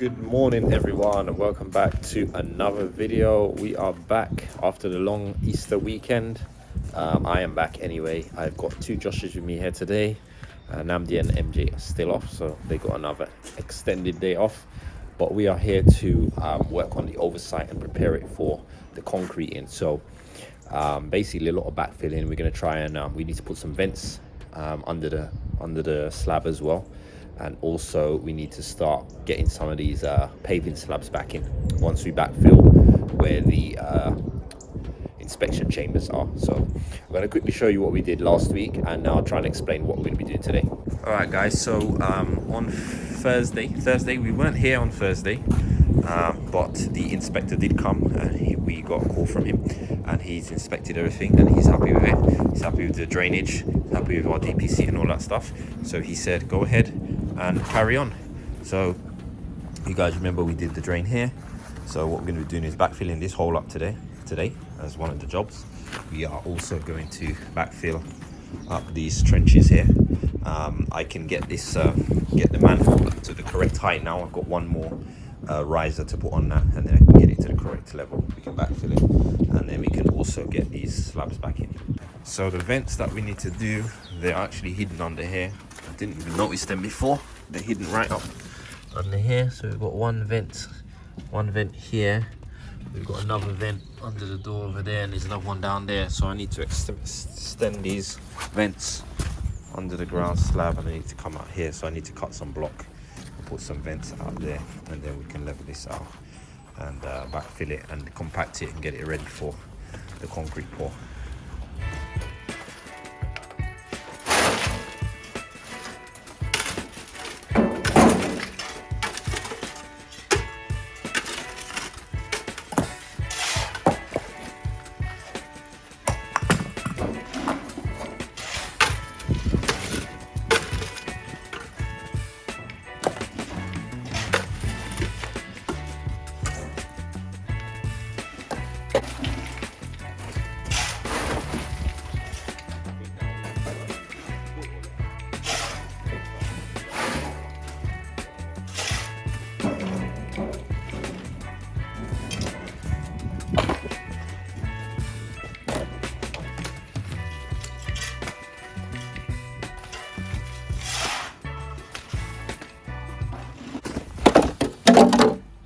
Good morning everyone and welcome back to another video. We are back after the long Easter weekend. I am back anyway. I've got two Joshes with me here today. Namdi and MJ are still off, so they got another extended day off. But we are here to work on the oversight and prepare it for the concreting. So basically a lot of backfilling. We're going to try and we need to put some vents under the slab as well. And also we need to start getting some of these paving slabs back in once we backfill where the inspection chambers are. So I'm going to quickly show you what we did last week, and now I'll try and explain what we're going to be doing today. All right guys, so on Thursday we weren't here on Thursday, but the inspector did come. We got a call from him and he's inspected everything and he's happy with it. He's happy with the drainage, happy with our DPC and all that stuff. So he said go ahead and carry on. So you guys remember we did the drain here. So what we're going to be doing is backfilling this hole up today as one of the jobs. We are also going to backfill up these trenches here. I can get this get the manhole to the correct height now. I've got one more riser to put on that, and then I can get it to the correct level. We can backfill it, and then we can also get these slabs back in. So the vents that we need to do, they're actually hidden under here. I didn't even notice them before. They're hidden right up under here. So we've got one vent here. We've got another vent under the door over there, and there's another one down there. So I need to extend these vents under the ground slab, and I need to come out here. So I need to cut some block and put some vents out there, and then we can level this out and backfill it and compact it and get it ready for the concrete pour.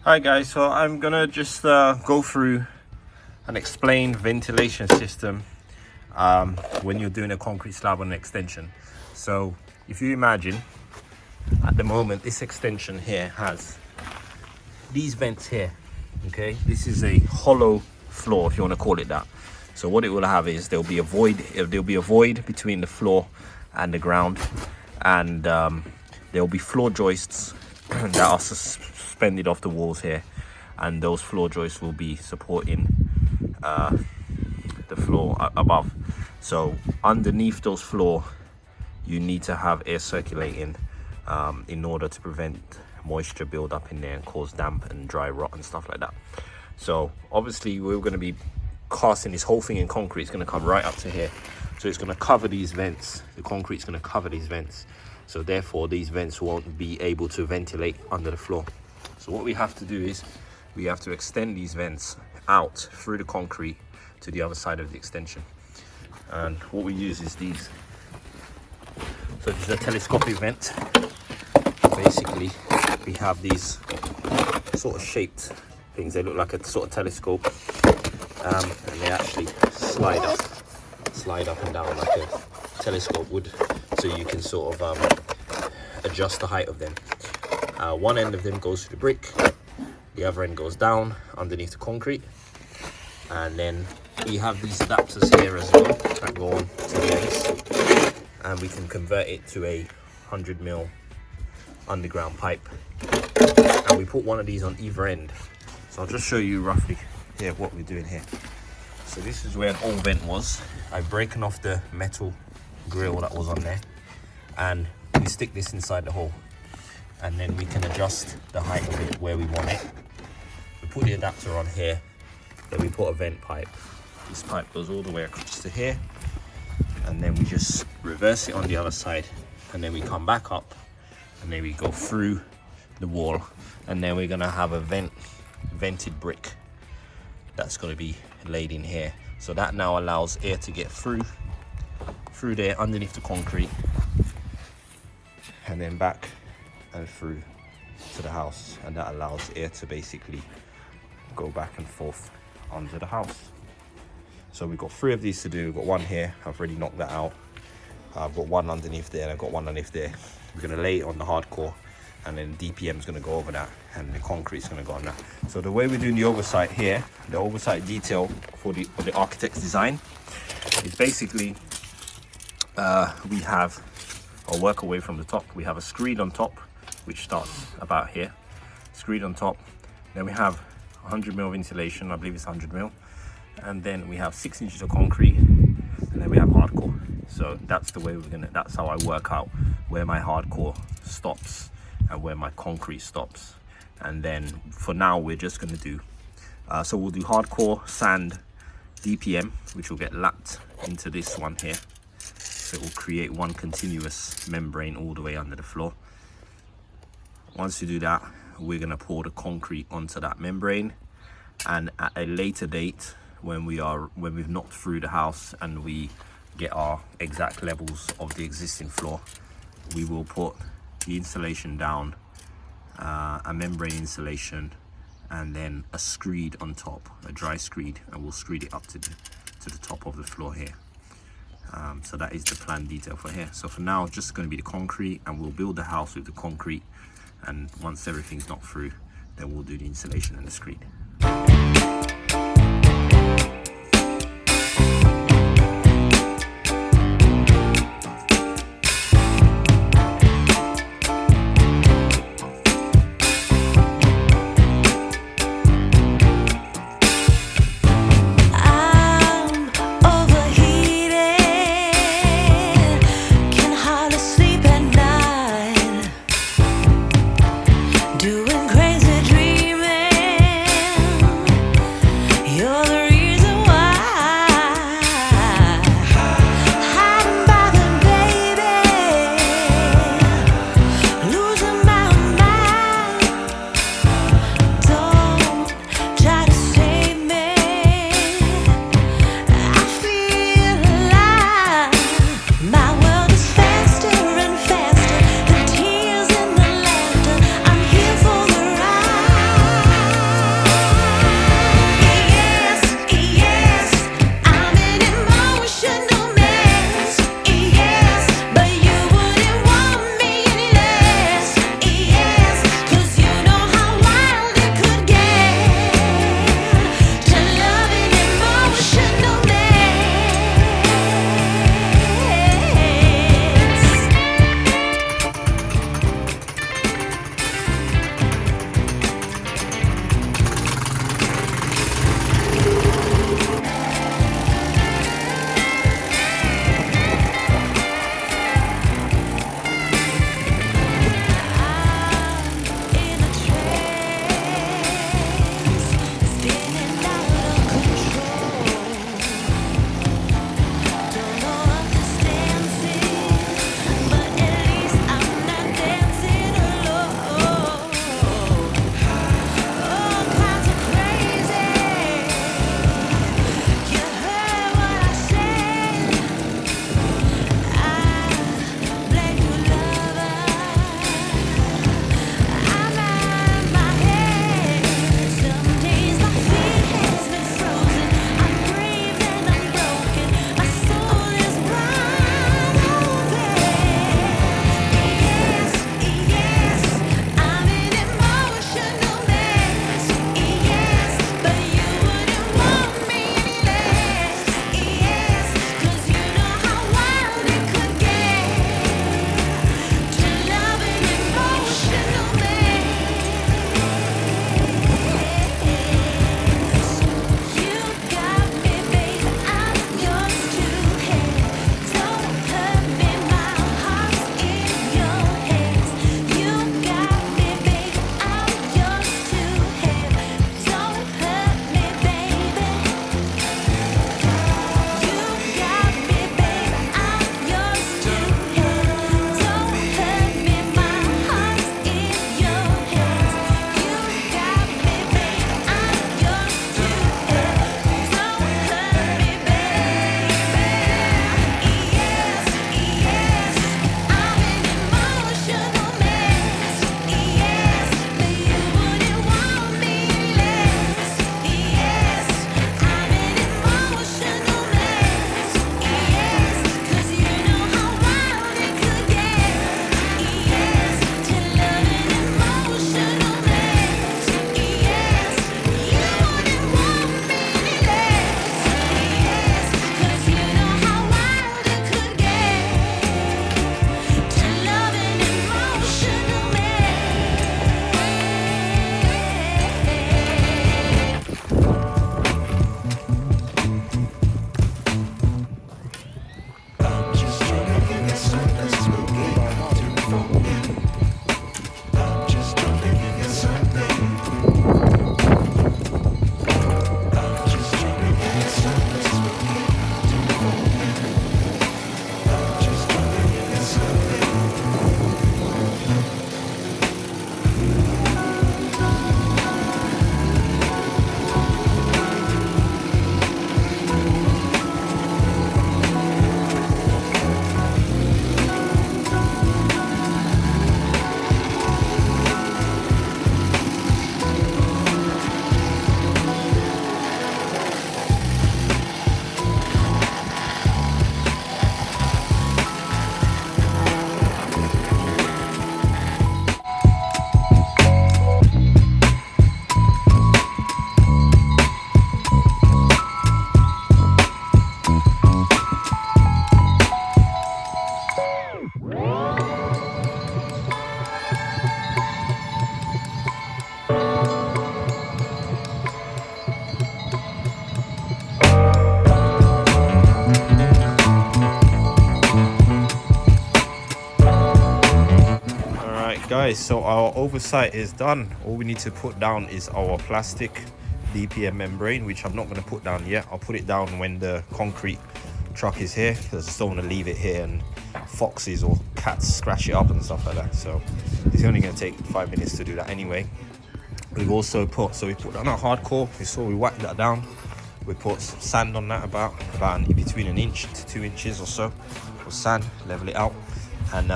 Hi guys, so I'm gonna just go through and explain ventilation system when you're doing a concrete slab on an extension. So if you imagine at the moment this extension here has these vents here, okay? This is a hollow floor, if you want to call it that. So what it will have is there'll be a void between the floor and the ground, and there'll be floor joists that are suspended off the walls here, and those floor joists will be supporting the floor above. So underneath those floor you need to have air circulating in order to prevent moisture build up in there and cause damp and dry rot and stuff like that. So obviously we're going to be casting this whole thing in concrete. It's going to come right up to here, so it's going to cover these vents. The concrete's going to cover these vents, so therefore these vents won't be able to ventilate under the floor. So what we have to do is we have to extend these vents out through the concrete to the other side of the extension. And what we use is these. So this is a telescopic vent. Basically we have these sort of shaped things. They look like a sort of telescope, and they actually slide up and down like a telescope would, so you can sort of adjust the height of them. One end of them goes to the brick, the other end goes down underneath the concrete, and then we have these adapters here as well that go on to the ends, and we can convert it to a 100mm underground pipe, and we put one of these on either end. So I'll just show you roughly here what we're doing here. So this is where an old vent was. I've broken off the metal grill that was on there, and we stick this inside the hole, and then we can adjust the height of it where we want it. We put the adapter on here, then we put a vent pipe. This pipe goes all the way across to here, and then we just reverse it on the other side, and then we come back up, and then we go through the wall, and then we're gonna have a vented brick that's going to be laid in here. So that now allows air to get through there underneath the concrete, and then back and through to the house, and that allows air to basically go back and forth under the house. So we've got 3 of these to do. We've got one here, I've already knocked that out. I've got one underneath there, and I've got one underneath there. We're going to lay it on the hardcore, and then DPM is going to go over that, and the concrete is going to go on that. So the way we're doing the oversight here, the oversight detail for the architect's design, is basically we have our work away from the top. We have a screed on top, which starts about here, screed on top. Then we have 100mm of insulation, I believe it's 100mm, and then we have 6 inches of concrete, and then we have hardcore. So that's the way that's how I work out where my hardcore stops and where my concrete stops. And then for now we're just going to do so we'll do hardcore, sand, DPM, which will get lapped into this one here, so it will create one continuous membrane all the way under the floor. Once you do that, we're going to pour the concrete onto that membrane, and at a later date, when we've knocked through the house and we get our exact levels of the existing floor, we will put the insulation down, a membrane insulation, and then a screed on top, a dry screed, and we'll screed it up to the top of the floor here. So that is the plan detail for here. So for now, it's just going to be the concrete, and we'll build the house with the concrete, and once everything's knocked through, then we'll do the insulation and the screed. Doing crazy dreaming. guys, so our oversight is done. All we need to put down is our plastic DPM membrane, which I'm not going to put down yet. I'll put it down when the concrete truck is here, because I just don't want to leave it here and foxes or cats scratch it up and stuff like that. So it's only going to take 5 minutes to do that anyway. We've also put, so we put down our hardcore. You saw we whacked that down. We put some sand on that, about between 1 inch to 2 inches or so for sand, level it out. And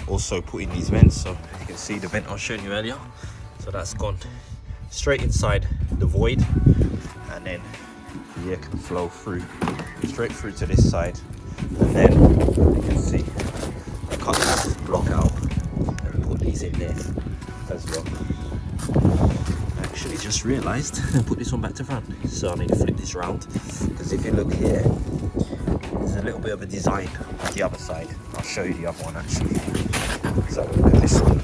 also put in these vents, so you can see the vent I was showing you earlier. So that's gone straight inside the void, and then the air can flow through straight through to this side. And then you can see I cut this block out and put these in there as well. Actually just realized I put this one back to front, so I need to flip this around, because if you look here, there's a little bit of a design on the other side. I'll show you the other one actually. So look at this one.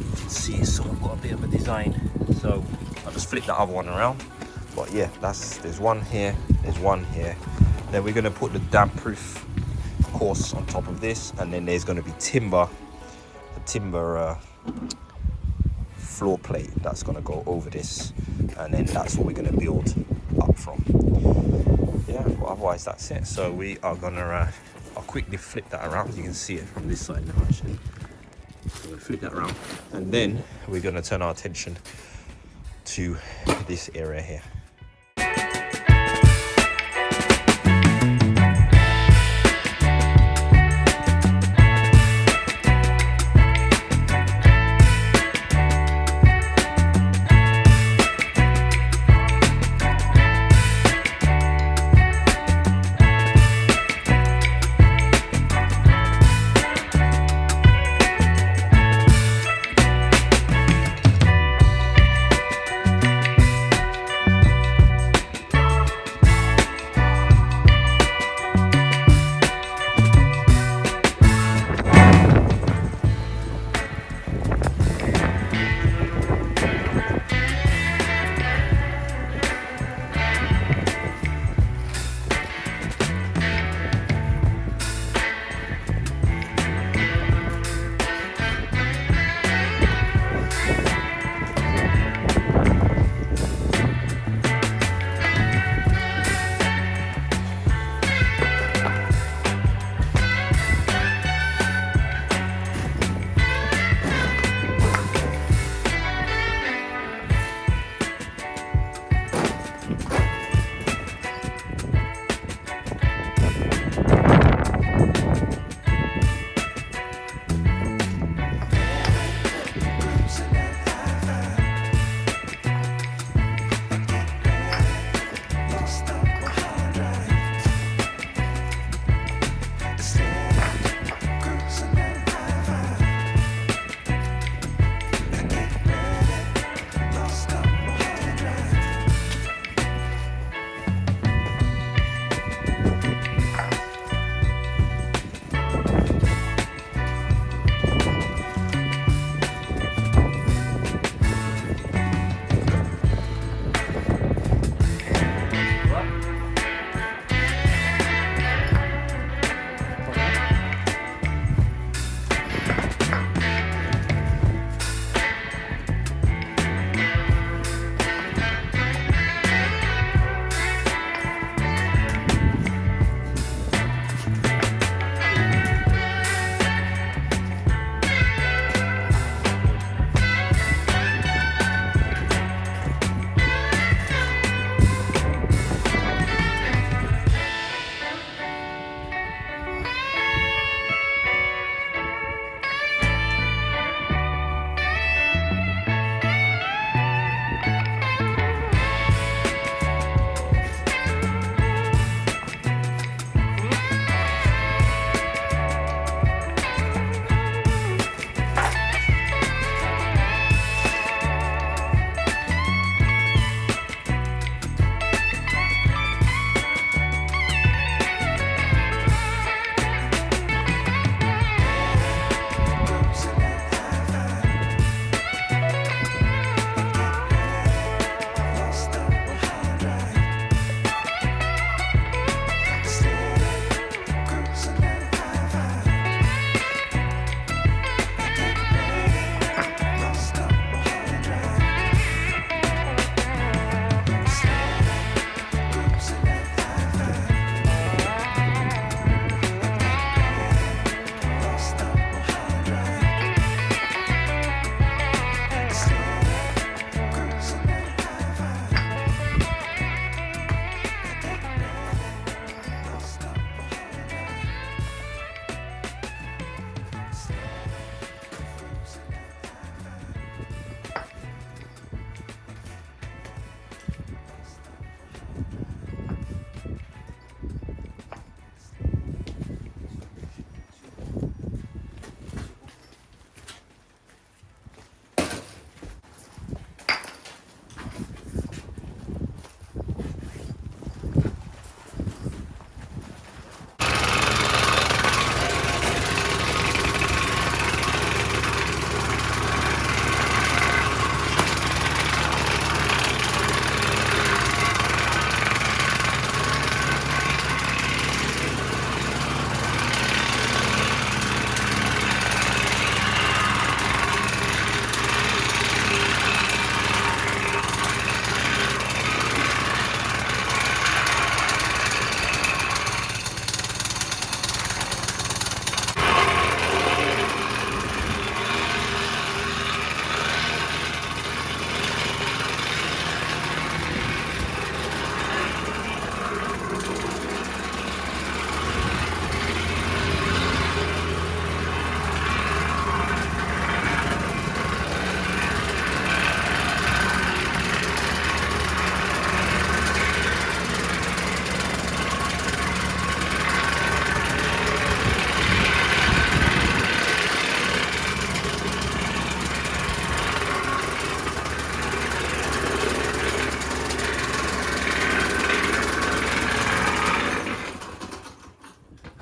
You can see it's sort of got a bit of a design. So I'll just flip the other one around. But yeah, there's one here, there's one here. Then we're going to put the damp proof course on top of this, and then there's going to be timber floor plate that's going to go over this, and then that's what we're going to build up from. Yeah, but otherwise that's it. So we are gonna I'll quickly flip that around. You can see it from this side now actually. So we're gonna flip that around, and then we're gonna turn our attention to this area here.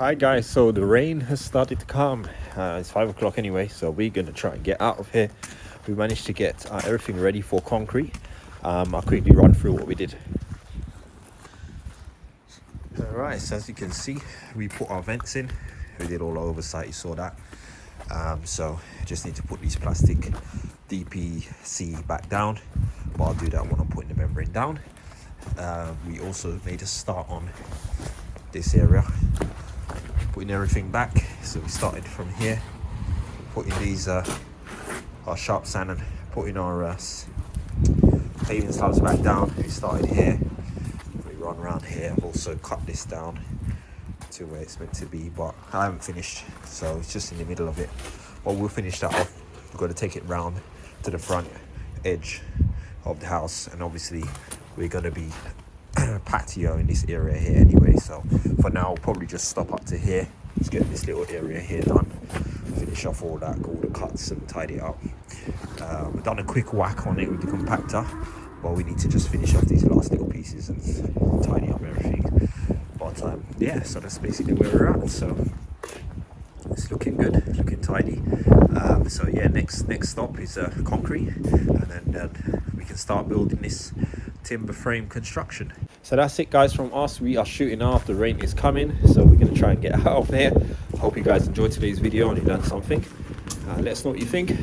Hi guys, so the rain has started to come. It's 5 o'clock anyway, so we're gonna try and get out of here. We managed to get everything ready for concrete. I'll quickly run through what we did. Alright, so as you can see, we put our vents in. We did all the oversight, you saw that. So just need to put these plastic DPC back down, but I'll do that when I'm putting the membrane down. We also made a start on this area, putting everything back. So we started from here, putting these our sharp sand and putting our paving slabs back down. We started here, we run around here. I've also cut this down to where it's meant to be, but I haven't finished, so it's just in the middle of it. But we'll finish that off. We've got to take it round to the front edge of the house, and obviously we're going to be patio in this area here anyway, so for now I'll probably just stop up to here. Let's get this little area here done, finish off all the cuts and tidy it up. We've done a quick whack on it with the compactor, but we need to just finish off these last little pieces and tidy up everything. But yeah, so that's basically where we're at. So it's looking good, looking tidy. So yeah, next stop is concrete, and then we can start building this timber frame construction. So that's it guys from us. We are shooting off. The rain is coming, so we're going to try and get out of here. Hope you guys enjoyed today's video and you learned something. Let us know what you think.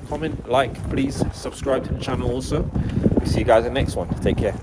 Comment, like, please subscribe to the channel also. We'll see you guys in the next one. Take care.